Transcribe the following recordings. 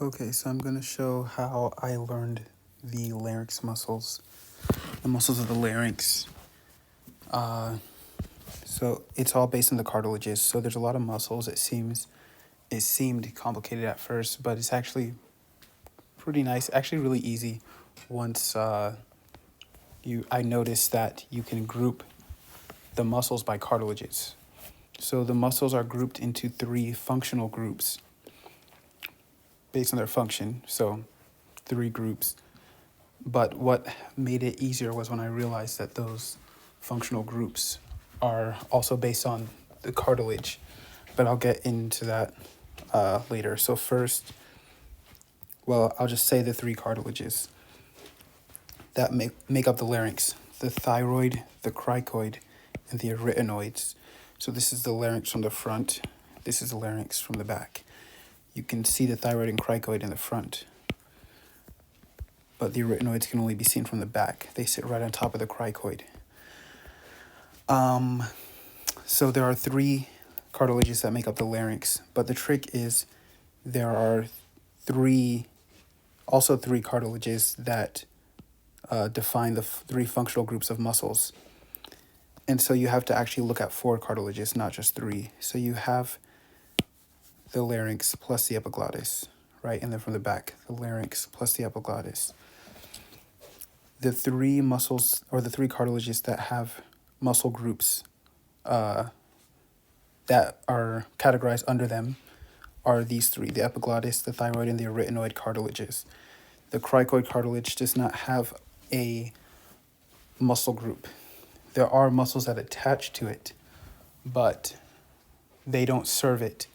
Okay, so I'm going to show how I learned the larynx muscles, the muscles of the larynx. So it's all based on the cartilages. So there's a lot of muscles. It seemed complicated at first, but it's actually pretty nice. Actually, really easy. Once I noticed that you can group the muscles by cartilages. So the muscles are grouped into three functional groups based on their function. So three groups. But what made it easier was when I realized that those functional groups are also based on the cartilage. But I'll get into that later. So first, well, I'll just say the three cartilages that make up the larynx: the thyroid, the cricoid, and the arytenoids. So this is the larynx from the front. This is the larynx from the back. You can see the thyroid and cricoid in the front, but the arytenoids can only be seen from the back. They sit right on top of the cricoid. So there are three cartilages that make up the larynx, but the trick is there are three cartilages that define the three functional groups of muscles. And so you have to actually look at four cartilages, not just three. So you have the larynx plus the epiglottis, right? And then from the back, the larynx plus the epiglottis. The three muscles, or the three cartilages that have muscle groups that are categorized under them are these three: the epiglottis, the thyroid, and the arytenoid cartilages. The cricoid cartilage does not have a muscle group. There are muscles that attach to it, but they don't serve it.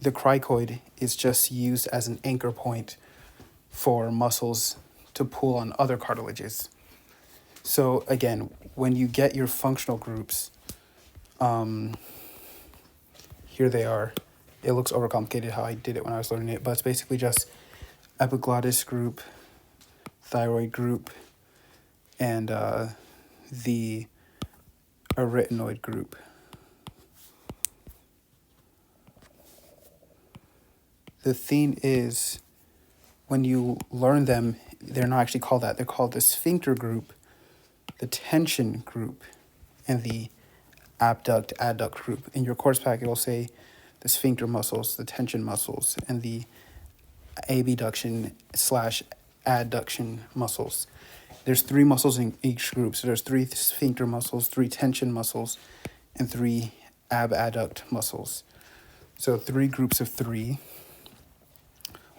The cricoid is just used as an anchor point for muscles to pull on other cartilages. So again, when you get your functional groups, here they are. It looks overcomplicated how I did it when I was learning it, but it's basically just epiglottis group, thyroid group, and the arytenoid group. The thing is, when you learn them, they're not actually called that. They're called the sphincter group, the tension group, and the abduct adduct group. In your course pack, it'll say the sphincter muscles, the tension muscles, and the abduction / adduction muscles. There's three muscles in each group. So there's three sphincter muscles, three tension muscles, and three abduct muscles. So three groups of three.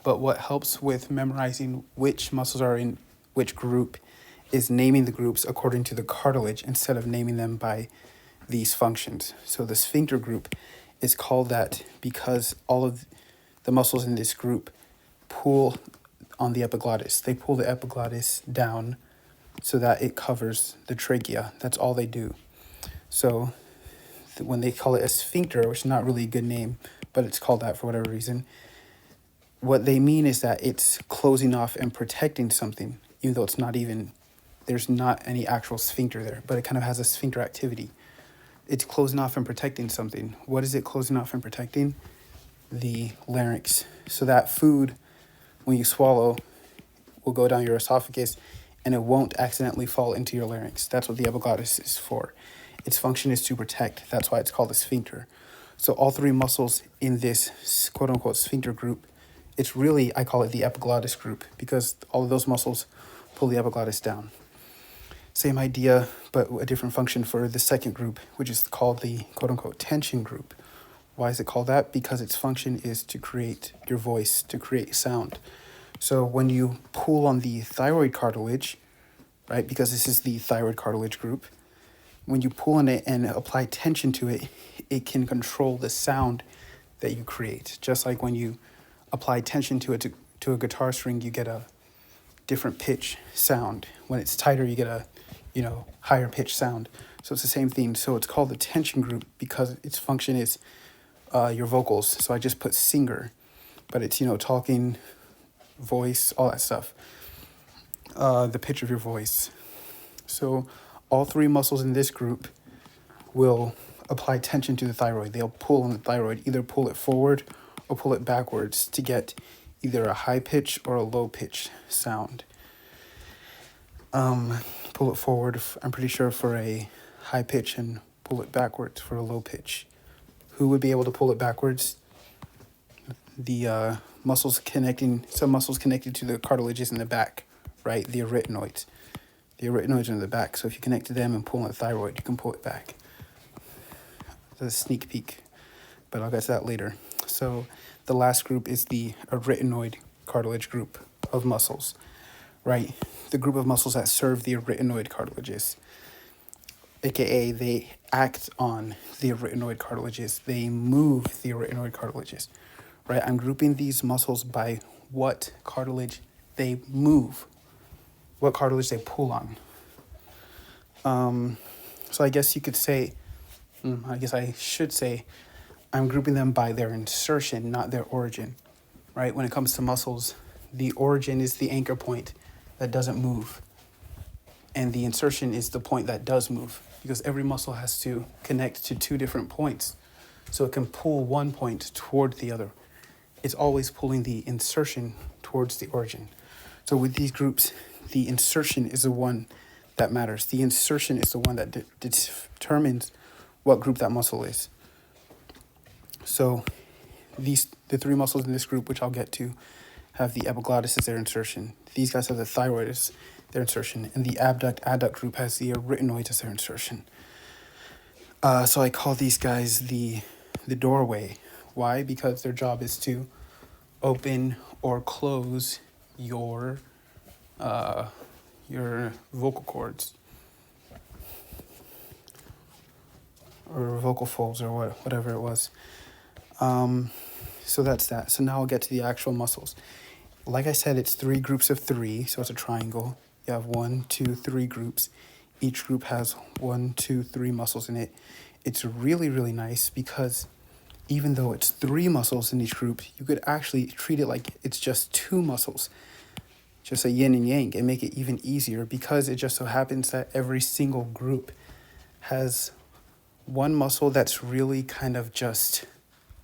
But what helps with memorizing which muscles are in which group is naming the groups according to the cartilage instead of naming them by these functions. So the sphincter group is called that because all of the muscles in this group pull on the epiglottis. They pull the epiglottis down so that it covers the trachea. That's all they do. So when they call it a sphincter, which is not really a good name, but it's called that for whatever reason, what they mean is that it's closing off and protecting something, even though there's not any actual sphincter there, but it kind of has a sphincter activity. It's closing off and protecting something. What is it closing off and protecting? The larynx. So that food, when you swallow, will go down your esophagus and it won't accidentally fall into your larynx. That's what the epiglottis is for. Its function is to protect. That's why it's called a sphincter. So all three muscles in this quote-unquote sphincter group, it's really, I call it the epiglottis group because all of those muscles pull the epiglottis down. Same idea, but a different function for the second group, which is called the quote-unquote tension group. Why is it called that? Because its function is to create your voice, to create sound. So when you pull on the thyroid cartilage, right, because this is the thyroid cartilage group, when you pull on it and apply tension to it, it can control the sound that you create. Just like when you apply tension to it to a guitar string, you get a different pitch sound. When it's tighter, you get a higher pitch sound. So it's the same thing. So it's called the tension group because its function is your vocals. So I just put singer, but it's talking, voice, all that stuff. The pitch of your voice. So all three muscles in this group will apply tension to the thyroid. They'll pull on the thyroid, either pull it forward or pull it backwards to get either a high pitch or a low pitch sound. Pull it forward, I'm pretty sure, for a high pitch, and pull it backwards for a low pitch. Who would be able to pull it backwards? The muscles connecting, some muscles connected to the cartilages in the back, right? The arytenoids. The arytenoids are in the back, so if you connect to them and pull on the thyroid, you can pull it back. That's a sneak peek, but I'll get to that later. So the last group is the arytenoid cartilage group of muscles, right? The group of muscles that serve the arytenoid cartilages, aka they act on the arytenoid cartilages. They move the arytenoid cartilages, right? I'm grouping these muscles by what cartilage they move, what cartilage they pull on. So I guess you could say, I guess I should say, I'm grouping them by their insertion, not their origin, right? When it comes to muscles, the origin is the anchor point that doesn't move, and the insertion is the point that does move, because every muscle has to connect to two different points, so it can pull one point toward the other. It's always pulling the insertion towards the origin. So with these groups, the insertion is the one that matters. The insertion is the one that determines what group that muscle is. So the three muscles in this group, which I'll get to, have the epiglottis as their insertion. These guys have the thyroid as their insertion, and the abduct group has the arytenoids as their insertion. So I call these guys the doorway. Why? Because their job is to open or close your vocal cords or vocal folds or whatever it was. So that's that. So now I'll get to the actual muscles. Like I said, it's three groups of three, so it's a triangle. You have 1, 2, 3 groups. Each group has 1, 2, 3 muscles in it. It's really, really nice because even though it's 3 muscles in each group, you could actually treat it like it's just 2 muscles, just a yin and yang, and make it even easier because it just so happens that every single group has one muscle that's really kind of just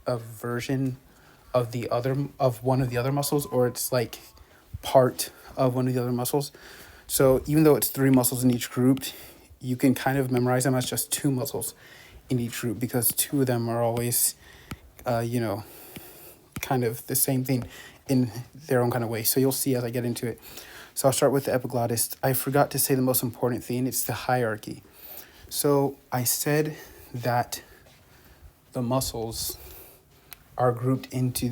a version of one of the other muscles, or it's like part of one of the other muscles. So even though it's 3 muscles in each group, you can kind of memorize them as just 2 muscles in each group because 2 of them are always, kind of the same thing in their own kind of way. So you'll see as I get into it. So I'll start with the epiglottis. I forgot to say the most important thing. It's the hierarchy. So I said that the muscles are grouped into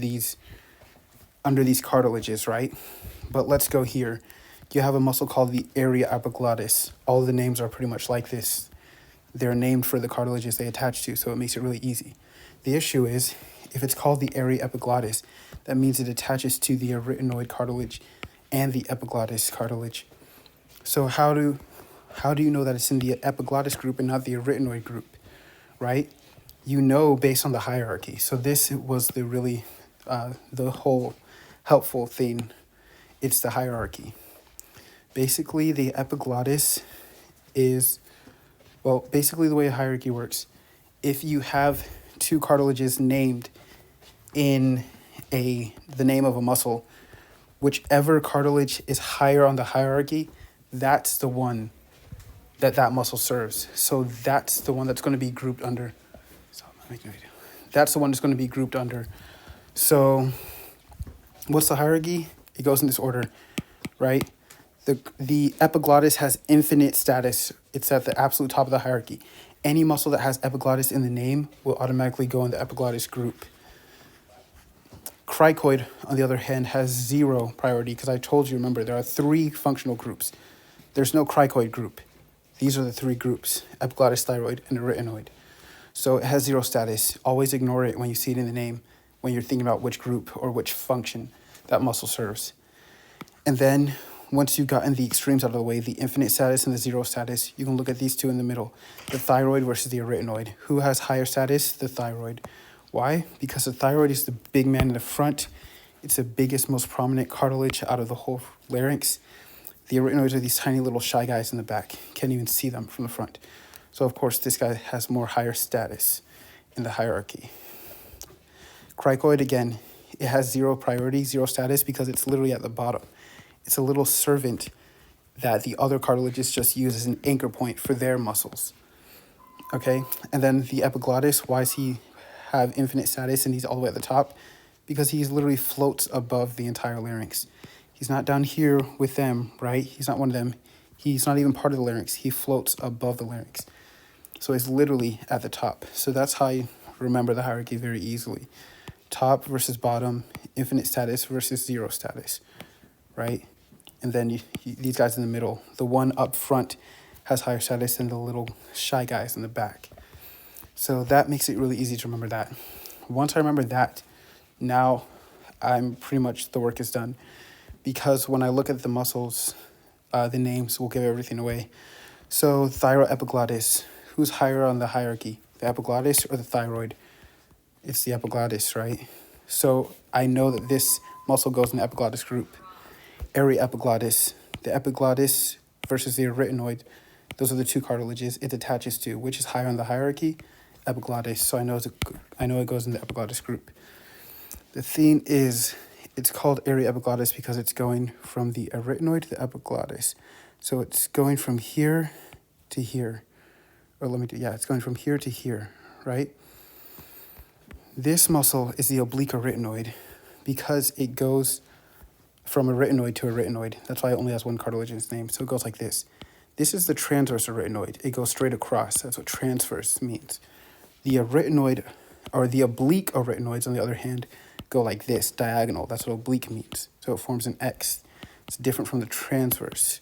under these cartilages, right? But let's go here. You have a muscle called the area epiglottis. All of the names are pretty much like this. They're named for the cartilages they attach to, so it makes it really easy. The issue is, if it's called the area epiglottis, that means it attaches to the arytenoid cartilage and the epiglottis cartilage. So how do you know that it's in the epiglottis group and not the arytenoid group, right? You know based on the hierarchy. So this was the whole helpful thing. It's the hierarchy. Basically, the epiglottis is, basically the way a hierarchy works, if you have 2 cartilages named in the name of a muscle, whichever cartilage is higher on the hierarchy, that's the one that muscle serves. So that's the one that's going to be grouped under. That's the one that's going to be grouped under. So what's the hierarchy? It goes in this order, right? The epiglottis has infinite status. It's at the absolute top of the hierarchy. Any muscle that has epiglottis in the name will automatically go in the epiglottis group. Cricoid, on the other hand, has 0 priority because I told you, remember, there are 3 functional groups. There's no cricoid group. These are the 3 groups: epiglottis, thyroid, and arytenoid. So it has 0 status. Always ignore it when you see it in the name, when you're thinking about which group or which function that muscle serves. And then once you've gotten the extremes out of the way, the infinite status and the 0 status, you can look at these 2 in the middle, the thyroid versus the arytenoid. Who has higher status? The thyroid. Why? Because the thyroid is the big man in the front. It's the biggest, most prominent cartilage out of the whole larynx. The arytenoids are these tiny little shy guys in the back. Can't even see them from the front. So, of course, this guy has more higher status in the hierarchy. Cricoid, again, it has zero priority, zero status, because it's literally at the bottom. It's a little servant that the other cartilages just use as an anchor point for their muscles. Okay, and then the epiglottis, why does he have infinite status and he's all the way at the top? Because he's literally floats above the entire larynx. He's not down here with them, right? He's not one of them. He's not even part of the larynx. He floats above the larynx. So he's literally at the top. So that's how you remember the hierarchy very easily. Top versus bottom, infinite status versus zero status, right? And then these guys in the middle, the one up front has higher status than the little shy guys in the back. So that makes it really easy to remember that. Once I remember that, now I'm pretty much, the work is done. Because when I look at the muscles, the names will give everything away. So thyroepiglottis, who's higher on the hierarchy, the epiglottis or the thyroid? It's the epiglottis, right? So I know that this muscle goes in the epiglottis group. Aryepiglottis, the epiglottis versus the arytenoid, those are the two cartilages it attaches to. Which is higher on the hierarchy? Epiglottis. So I know it goes in the epiglottis group. The thing is, it's called aryepiglottis because it's going from the arytenoid to the epiglottis. So it's going from here to here. Or it's going from here to here, right? This muscle is the oblique arytenoid because it goes from arytenoid to arytenoid. That's why it only has one cartilage in its name. So it goes like this. This is the transverse arytenoid. It goes straight across. That's what transverse means. The arytenoid, or the oblique arytenoids, on the other hand, go like this, diagonal. That's what oblique means. So it forms an X. It's different from the transverse,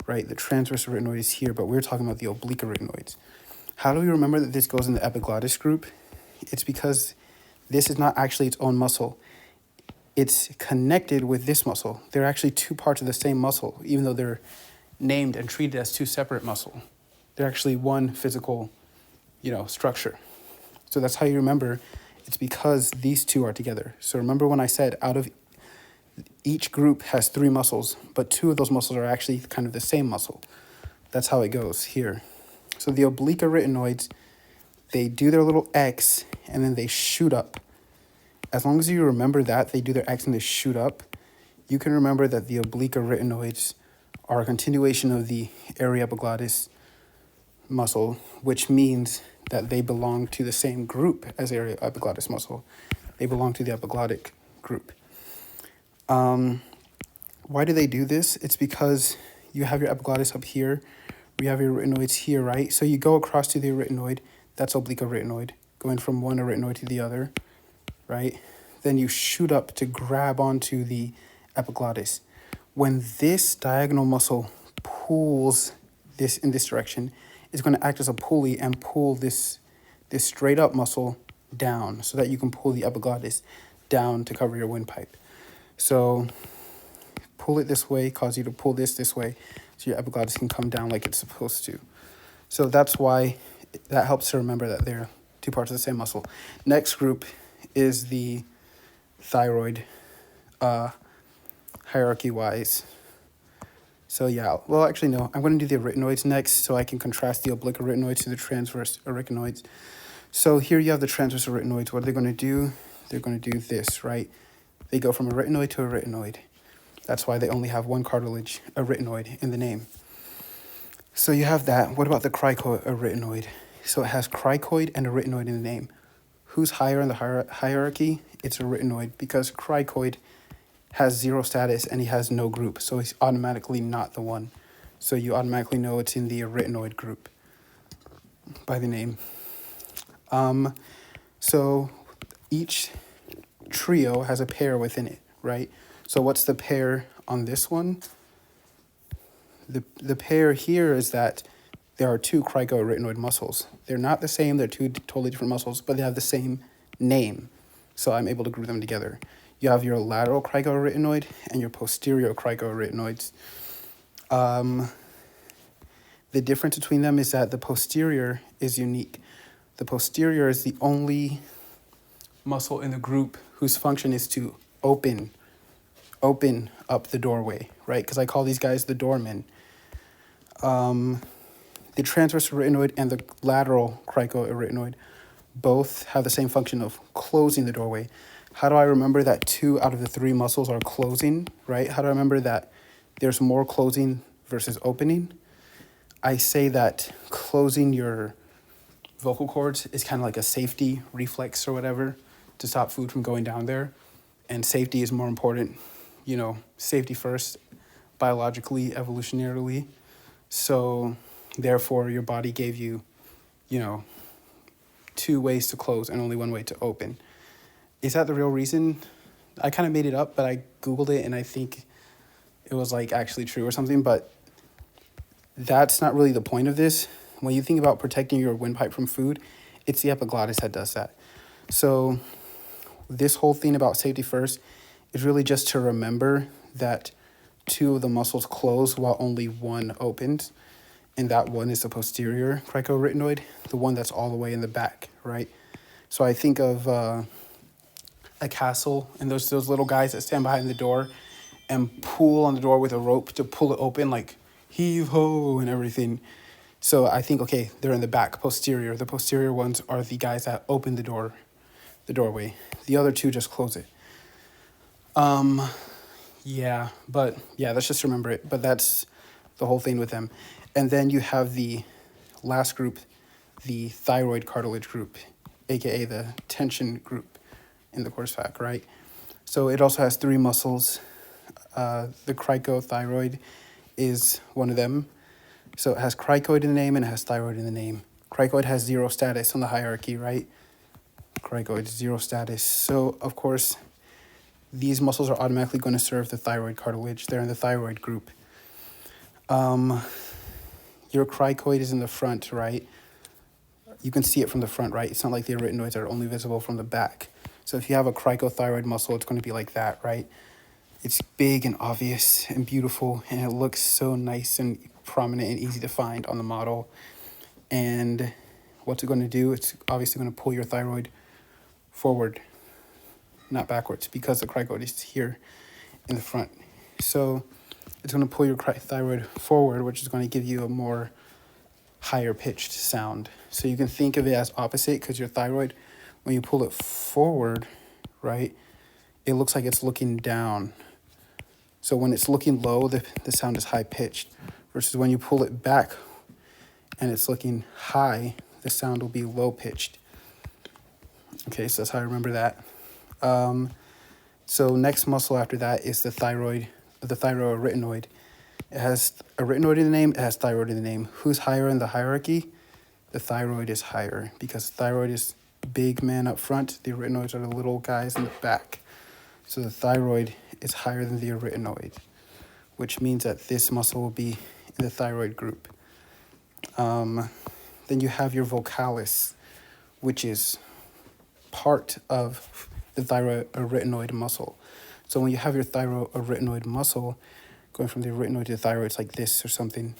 right? The transverse arytenoid is here, but we're talking about the oblique arytenoids. How do we remember that this goes in the epiglottis group? It's because this is not actually its own muscle. It's connected with this muscle. They're actually two parts of the same muscle, even though they're named and treated as two separate muscles. They're actually one physical, structure. So that's how you remember. It's because these two are together. So remember when I said out of each group has three muscles, but two of those muscles are actually kind of the same muscle. That's how it goes here. So the oblique arytenoids, they do their little X and then they shoot up. As long as you remember that, they do their X and they shoot up, you can remember that the oblique arytenoids are a continuation of the aryepiglottis muscle, which means that they belong to the same group as aryepiglottis muscle. They belong to the epiglottic group. Why do they do this? It's because you have your epiglottis up here, you have your arytenoids here, right? So you go across to the arytenoid, that's oblique arytenoid, going from one arytenoid to the other, right? Then you shoot up to grab onto the epiglottis. When this diagonal muscle pulls this in this direction, it's going to act as a pulley and pull this straight up muscle down so that you can pull the epiglottis down to cover your windpipe. So pull it this way, cause you to pull this way, so your epiglottis can come down like it's supposed to. So that's why that helps to remember that they're two parts of the same muscle. Next group is the thyroid, hierarchy-wise. So yeah, well, actually, no. I'm going to do the arytenoids next so I can contrast the oblique arytenoids to the transverse arytenoids. So here you have the transverse arytenoids. What are they going to do? They're going to do this, right? They go from arytenoid to arytenoid. That's why they only have one cartilage, arytenoid, in the name. So you have that. What about the cricoarytenoid? So it has cricoid and arytenoid in the name. Who's higher in the hierarchy? It's arytenoid because cricoid has zero status and he has no group. So he's automatically not the one. So you automatically know it's in the arytenoid group by the name. So each trio has a pair within it, right? So what's the pair on this one? The pair here is that there are two cricoarytenoid muscles. They're not the same, they're two totally different muscles, but they have the same name. So I'm able to group them together. You have your lateral cricoarytenoid and your posterior cricoarytenoids. The difference between them is that the posterior is unique. The posterior is the only muscle in the group whose function is to open up the doorway, right? Because I call these guys the doormen. The transverse arytenoid and the lateral cricoarytenoid both have the same function of closing the doorway. How do I remember that 2 out of the 3 muscles are closing, right? How do I remember that there's more closing versus opening? I say that closing your vocal cords is kind of like a safety reflex or whatever to stop food from going down there. And safety is more important, safety first, biologically, evolutionarily. So therefore, your body gave you, 2 ways to close and only 1 way to open. Is that the real reason? I kind of made it up, but I Googled it and I think it was like actually true or something, but that's not really the point of this. When you think about protecting your windpipe from food, it's the epiglottis that does that. So this whole thing about safety first is really just to remember that 2 of the muscles close while only 1 opens. And that one is the posterior cricoarytenoid, the one that's all the way in the back, right? So I think of a castle and those little guys that stand behind the door and pull on the door with a rope to pull it open, like heave ho and everything. So I think, okay, they're in the back, posterior. The posterior ones are the guys that open the doorway. The other 2 just close it. Let's just remember it. But that's the whole thing with them. And then you have the last group, the thyroid cartilage group, aka the tension group in the corsvac, right? So it also has 3 muscles. The cricothyroid is one of them. So it has cricoid in the name and it has thyroid in the name. Cricoid has 0 status on the hierarchy, right? Cricoid, 0 status. So, of course, these muscles are automatically going to serve the thyroid cartilage. They're in the thyroid group. Your cricoid is in the front, right? You can see it from the front, right? It's not like the arytenoids are only visible from the back. So if you have a cricothyroid muscle, it's going to be like that, right? It's big and obvious and beautiful, and it looks so nice and prominent and easy to find on the model. And what's it going to do? It's obviously going to pull your thyroid forward, not backwards, because the cricoid is here in the front. So it's going to pull your thyroid forward, which is going to give you a more higher pitched sound. So you can think of it as opposite, because your thyroid, when you pull it forward, right, it looks like it's looking down. So when it's looking low, the sound is high pitched, versus when you pull it back and it's looking high, the sound will be low pitched. Okay, so that's how I remember that. So next muscle after that is the thyroarytenoid. It has arytenoid in the name, it has thyroid in the name. Who's higher in the hierarchy? The thyroid is higher, because thyroid is big man up front, the arytenoids are the little guys in the back. So the thyroid is higher than the arytenoid, which means that this muscle will be in the thyroid group. Then you have your vocalis, which is part of the thyroarytenoid muscle. So when you have your thyroarytenoid muscle going from the arytenoid to the thyroid, it's like this or something.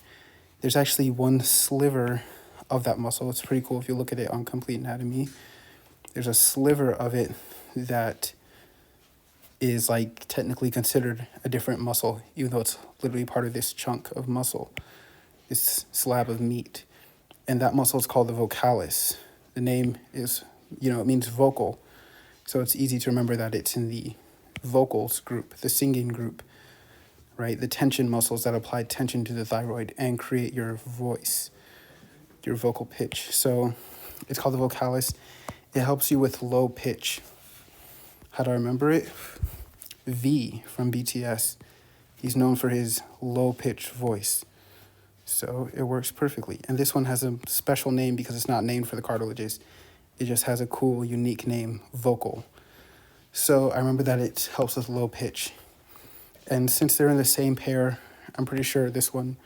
There's actually one sliver of that muscle. It's pretty cool if you look at it on Complete Anatomy. There's a sliver of it that is like technically considered a different muscle, even though it's literally part of this chunk of muscle, this slab of meat. And that muscle is called the vocalis. The name is, it means vocal. So it's easy to remember that it's in the vocals group, the singing group, right? The tension muscles that apply tension to the thyroid and create your voice, your vocal pitch. So it's called the vocalis. It helps you with low pitch. How do I remember it? V from BTS. He's known for his low pitch voice. So it works perfectly. And this one has a special name because it's not named for the cartilages. It just has a cool, unique name, vocal. So I remember that it helps with low pitch. And since they're in the same pair, I'm pretty sure this one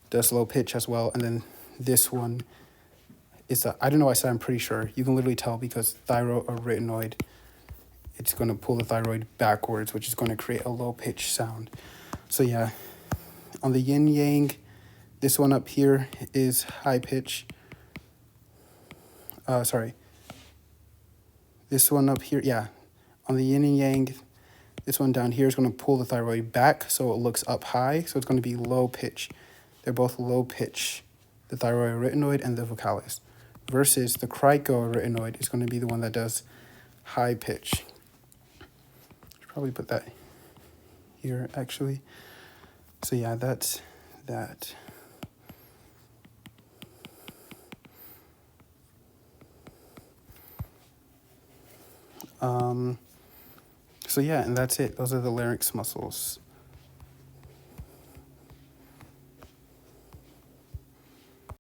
does low pitch as well. And then this one is, I don't know why I said I'm pretty sure. You can literally tell because thyroarytenoid, it's going to pull the thyroid backwards, which is going to create a low pitch sound. So yeah, on the yin yang, this one up here is high pitch. This one up here, yeah. On the yin and yang, this one down here is going to pull the thyroid back so it looks up high. So it's going to be low pitch. They're both low pitch, the thyroarytenoid and the vocalis. Versus the cricoarytenoid is going to be the one that does high pitch. probably put that here actually. So yeah, that's that. So yeah, and that's it. Those are the larynx muscles.